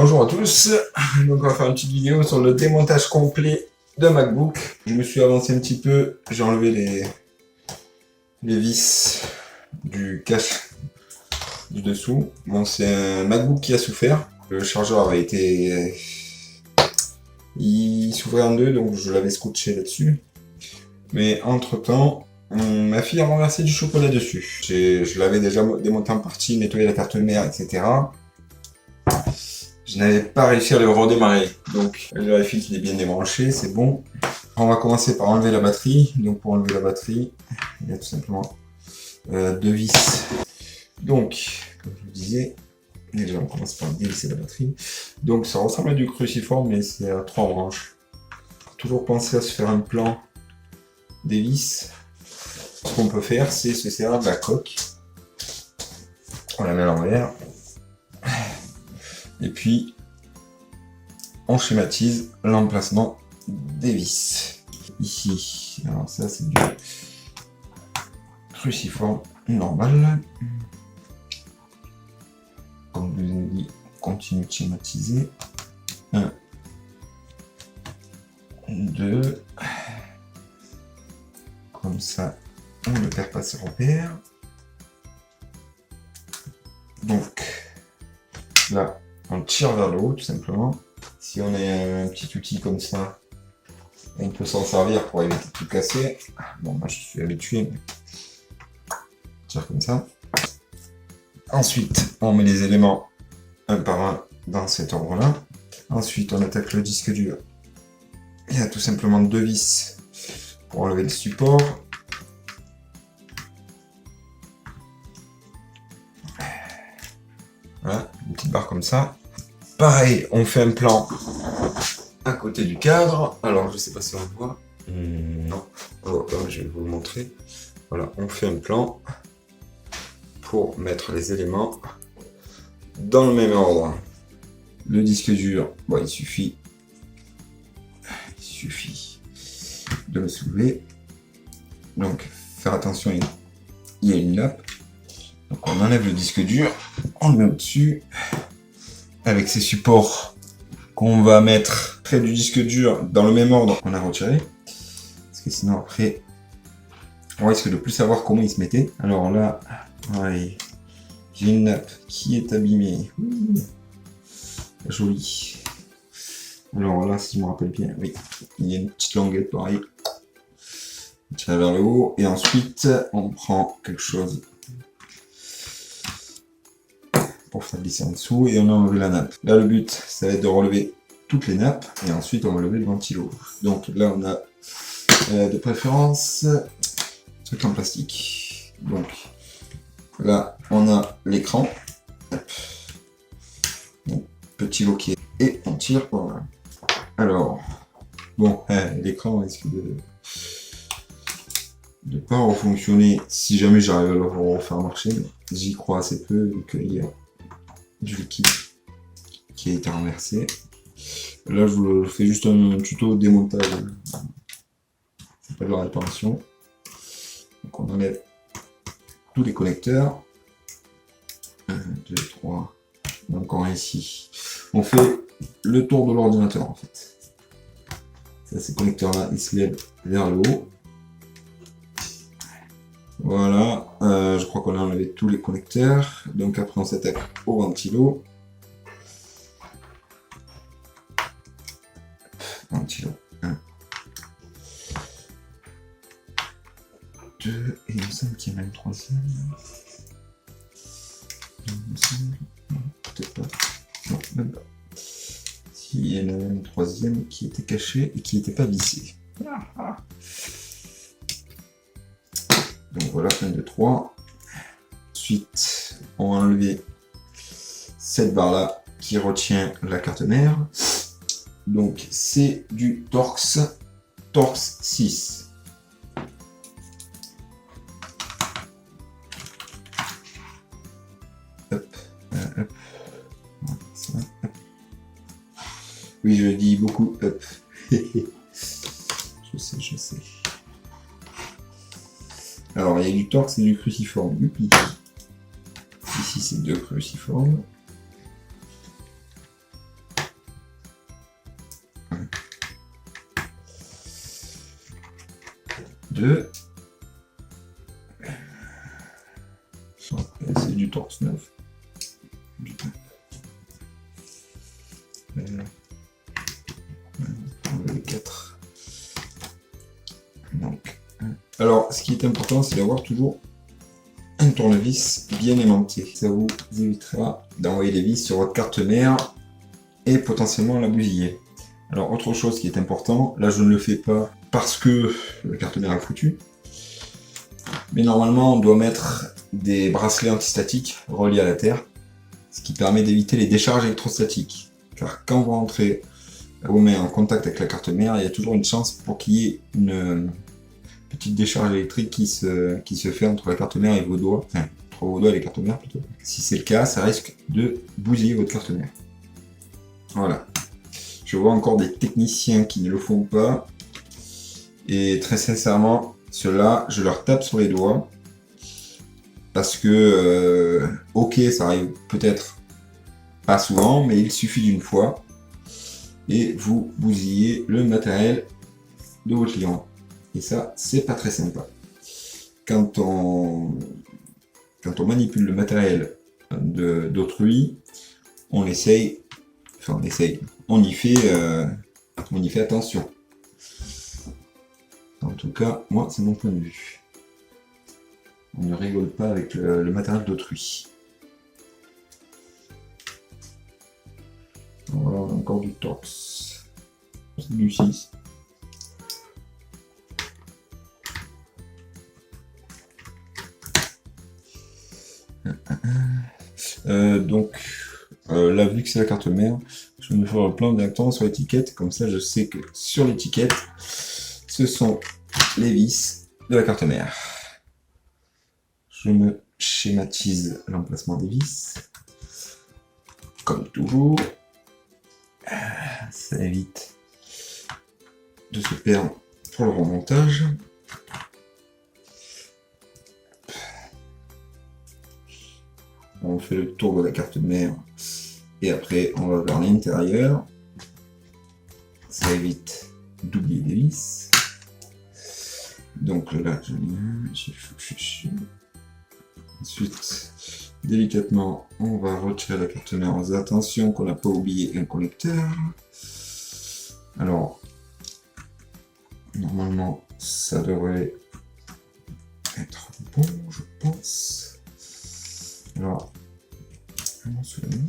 Bonjour à tous, donc on va faire une petite vidéo sur le démontage complet de MacBook. Je me suis avancé un petit peu, j'ai enlevé les vis du cache du dessous. Bon, c'est un MacBook qui a souffert, le chargeur avait été... il s'ouvrait en deux, donc je l'avais scotché là-dessus. Mais entre temps, ma fille a renversé du chocolat dessus. Je l'avais déjà démonté en partie, nettoyé la carte mère, etc. Je n'avais pas réussi à le redémarrer, donc je vérifie qu'il est bien débranché, c'est bon. On va commencer par enlever la batterie. Donc pour enlever la batterie, il y a tout simplement deux vis. Donc, comme je vous disais, déjà on commence par dévisser la batterie. Donc ça ressemble à du cruciforme, mais c'est à 3 branches. Faut toujours penser à se faire un plan des vis. Ce qu'on peut faire, c'est se servir de la coque. On la met à l'envers. Et puis, on schématise l'emplacement des vis. Ici, alors ça c'est du cruciforme normal. Comme je vous ai dit, on continue de schématiser. 1, 2. Comme ça, on ne perd pas ses repères. Donc, là, on tire vers le haut tout simplement. Si on a un petit outil comme ça, on peut s'en servir pour éviter de tout casser. Bon, moi je suis habitué, mais on tire comme ça. Ensuite, on met les éléments un par un dans cet ordre-là. Ensuite, on attaque le disque dur. Il y a tout simplement deux vis pour enlever le support. Voilà, une petite barre comme ça. Pareil, on fait un plan à côté du cadre. Alors, je sais pas si on le voit. Non, on voit pas, je vais vous le montrer. Voilà, on fait un plan pour mettre les éléments dans le même ordre. Le disque dur, bon, il suffit de le soulever. Donc, faire attention, il y a une nappe. Donc, on enlève le disque dur, on le met au-dessus. Avec ces supports qu'on va mettre près du disque dur dans le même ordre qu'on a retiré. Parce que sinon après, on risque de plus savoir comment il se mettait. Alors là, ouais, j'ai une nappe qui est abîmée. Jolie. Alors là, si je me rappelle bien, oui, il y a une petite languette pareil. On tire vers le haut et ensuite on prend quelque chose pour faire glisser en dessous et on a enlevé la nappe. Là le but ça va être de relever toutes les nappes et ensuite on va lever le ventilo. Donc là on a de préférence truc en plastique. Donc là on a l'écran. Petit loquet et on tire. Voilà. Alors bon l'écran risque de pas refonctionner si jamais j'arrive à le refaire marcher. J'y crois assez peu vu qu'il y a du liquide qui a été renversé. Là, je vous fais juste un tuto démontage. C'est pas de la réparation. Donc, on enlève tous les connecteurs. 1, 2, 3. Encore ici. On fait le tour de l'ordinateur en fait. Ça, ces connecteurs-là, ils se lèvent vers le haut. Voilà, je crois qu'on a enlevé tous les connecteurs. Donc après on s'attaque au ventilo. Ventilo 1, 2, et il me semble qu'il y en a une troisième. Il me semble, peut-être pas. Non, même pas. Si, il y en a une troisième qui était cachée et qui n'était pas vissée. Donc voilà, 1, 2, 3. Ensuite, on va enlever cette barre là qui retient la carte mère. Donc c'est du Torx 6. Hop, hop. Ça, hop. Oui, je dis beaucoup hop. Je sais. Alors, il y a du Torx et du cruciforme. Youpi. Ici, c'est deux cruciformes. 2. C'est du torse 9. Les 4. Donc, alors, ce qui est important, c'est d'avoir toujours un tournevis bien aimanté. Ça vous évitera d'envoyer les vis sur votre carte mère et potentiellement la bousiller. Alors, autre chose qui est important, là je ne le fais pas parce que la carte mère est foutue, mais normalement on doit mettre des bracelets antistatiques reliés à la terre, ce qui permet d'éviter les décharges électrostatiques. Car quand vous rentrez vos mains en contact avec la carte mère, il y a toujours une chance pour qu'il y ait une petite décharge électrique qui se fait entre la carte mère et vos doigts, enfin entre vos doigts et les cartes mères plutôt. Si c'est le cas, ça risque de bousiller votre carte mère. Voilà. Je vois encore des techniciens qui ne le font pas. Et très sincèrement, ceux-là, je leur tape sur les doigts. Parce que, ok, ça arrive peut-être pas souvent, mais il suffit d'une fois. Et vous bousillez le matériel de vos clients. Et ça, c'est pas très sympa. Quand on manipule le matériel d'autrui, on y fait attention. En tout cas, moi, c'est mon point de vue. On ne rigole pas avec le matériel d'autrui. Voilà, on a encore du torse. C'est du 6. Là, vu que c'est la carte mère, je vais me faire le plan directement sur l'étiquette. Comme ça, je sais que sur l'étiquette, ce sont les vis de la carte mère. Je me schématise l'emplacement des vis. Comme toujours. Ça évite de se perdre pour le remontage. On fait le tour de la carte mère et après on va vers l'intérieur. Ça évite d'oublier des vis. Donc là, ensuite, délicatement, on va retirer la carte mère. Attention qu'on n'a pas oublié un connecteur. Alors, normalement, ça devrait être bon, je pense. Alors, je m'en souviens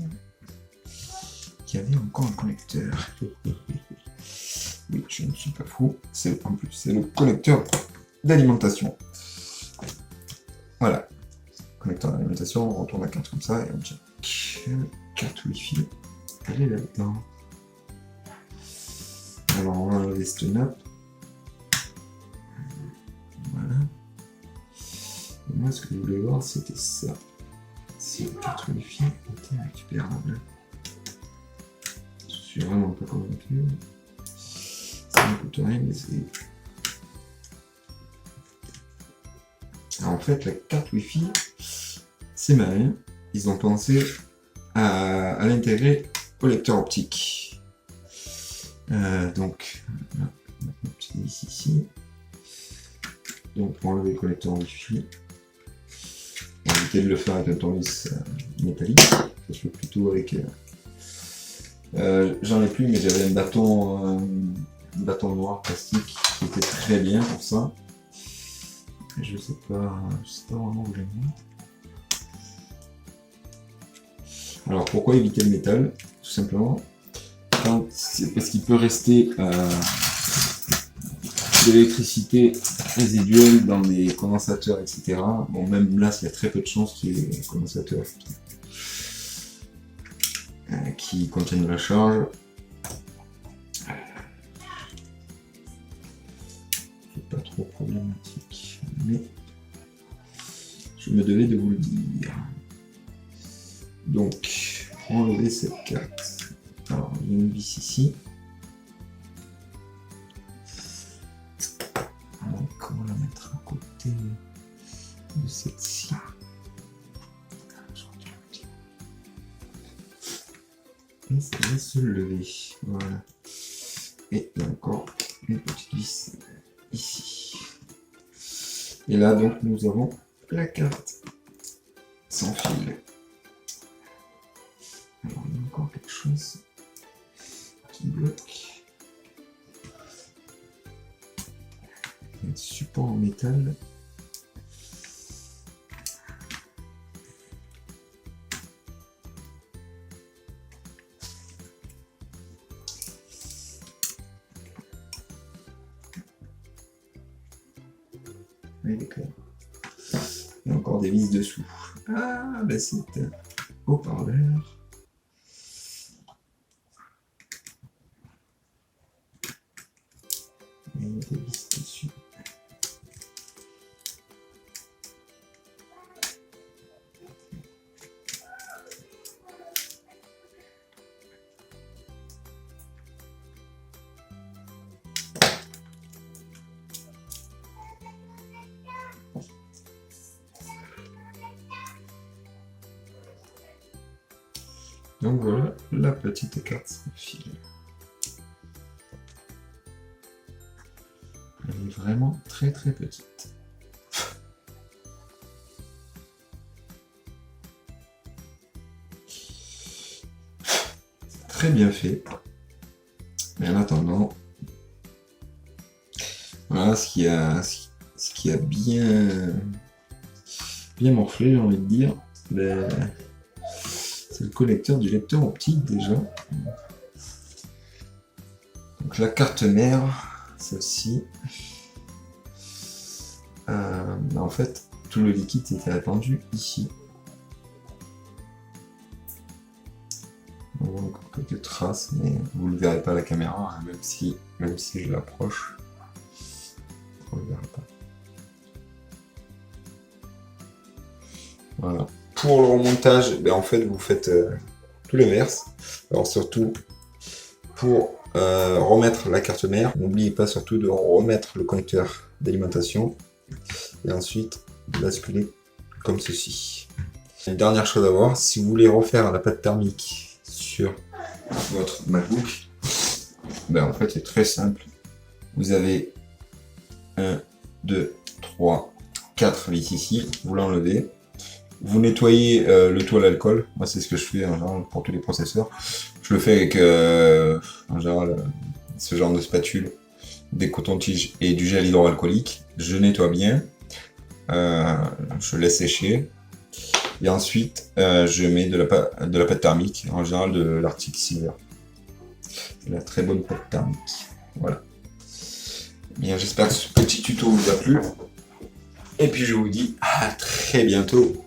qu'il y avait encore un connecteur. Oui, je ne suis pas fou. En plus, c'est le connecteur d'alimentation. Voilà. Connecteur d'alimentation, on retourne la carte comme ça et on check. Carte Wi-Fi, elle est là-dedans. Alors, on va enlever cette nappe. Voilà. Et moi, ce que je voulais voir, c'était ça. Si la carte Wi-Fi était récupérable. Je suis vraiment pas convaincu. Ça ne coûte rien d'essayer. En fait, la carte Wi-Fi, c'est malin. Ils ont pensé à l'intégrer au lecteur optique. Donc, là, on a une petite vis ici. Donc, pour enlever le connecteur Wi-Fi, on va éviter de le faire avec un tournevis métallique. Je fais plutôt avec. J'en ai plus, mais j'avais un bâton noir plastique qui était très bien pour ça. Et je sais pas vraiment où j'ai mis. Alors pourquoi éviter le métal? Tout simplement, c'est parce qu'il peut rester de l'électricité résiduelle dans les condensateurs, etc. Bon, même là, il y a très peu de chances qu'il y ait des condensateurs qui contiennent de la charge. C'est pas trop problématique, mais je me devais de vous le dire. Donc, pour enlever cette carte, alors il y a une vis ici. Donc, on va la mettre à côté de celle-ci. Et ça va se lever. Voilà. Et il y a encore une petite vis ici. Et là, donc, nous avons la carte sans fil. Alors, il y a encore quelque chose qui bloque. Il y a un support en métal. Oui, d'accord. Il y a encore des vis dessous. Ah, bah c'est un haut-parleur. Il y a des vis dessus. Donc voilà la petite carte sans fil. Elle est vraiment très très petite. Très bien fait. Mais en attendant, voilà ce qui a bien morflé, j'ai envie de dire. C'est le connecteur du lecteur optique déjà. Donc la carte mère, celle-ci. En fait, tout le liquide était attendu ici. On voit encore quelques traces, mais vous ne le verrez pas à la caméra, hein, même si je l'approche. On ne le verra pas. Voilà. Pour le remontage, en fait, vous faites tout l'inverse. Alors surtout, pour remettre la carte mère, n'oubliez pas surtout de remettre le connecteur d'alimentation et ensuite basculer comme ceci. Une dernière chose à voir, si vous voulez refaire la pâte thermique sur votre MacBook, en fait c'est très simple. Vous avez 1, 2, 3, 4 vis ici, vous l'enlevez. Vous nettoyez le tout à l'alcool. Moi, c'est ce que je fais en général pour tous les processeurs. Je le fais avec en général ce genre de spatule, des cotons-tiges et du gel hydroalcoolique. Je nettoie bien. Je laisse sécher. Et ensuite, je mets de la pâte thermique, en général de l'Arctic Silver. C'est la très bonne pâte thermique. Voilà. Bien, j'espère que ce petit tuto vous a plu. Et puis je vous dis à très bientôt.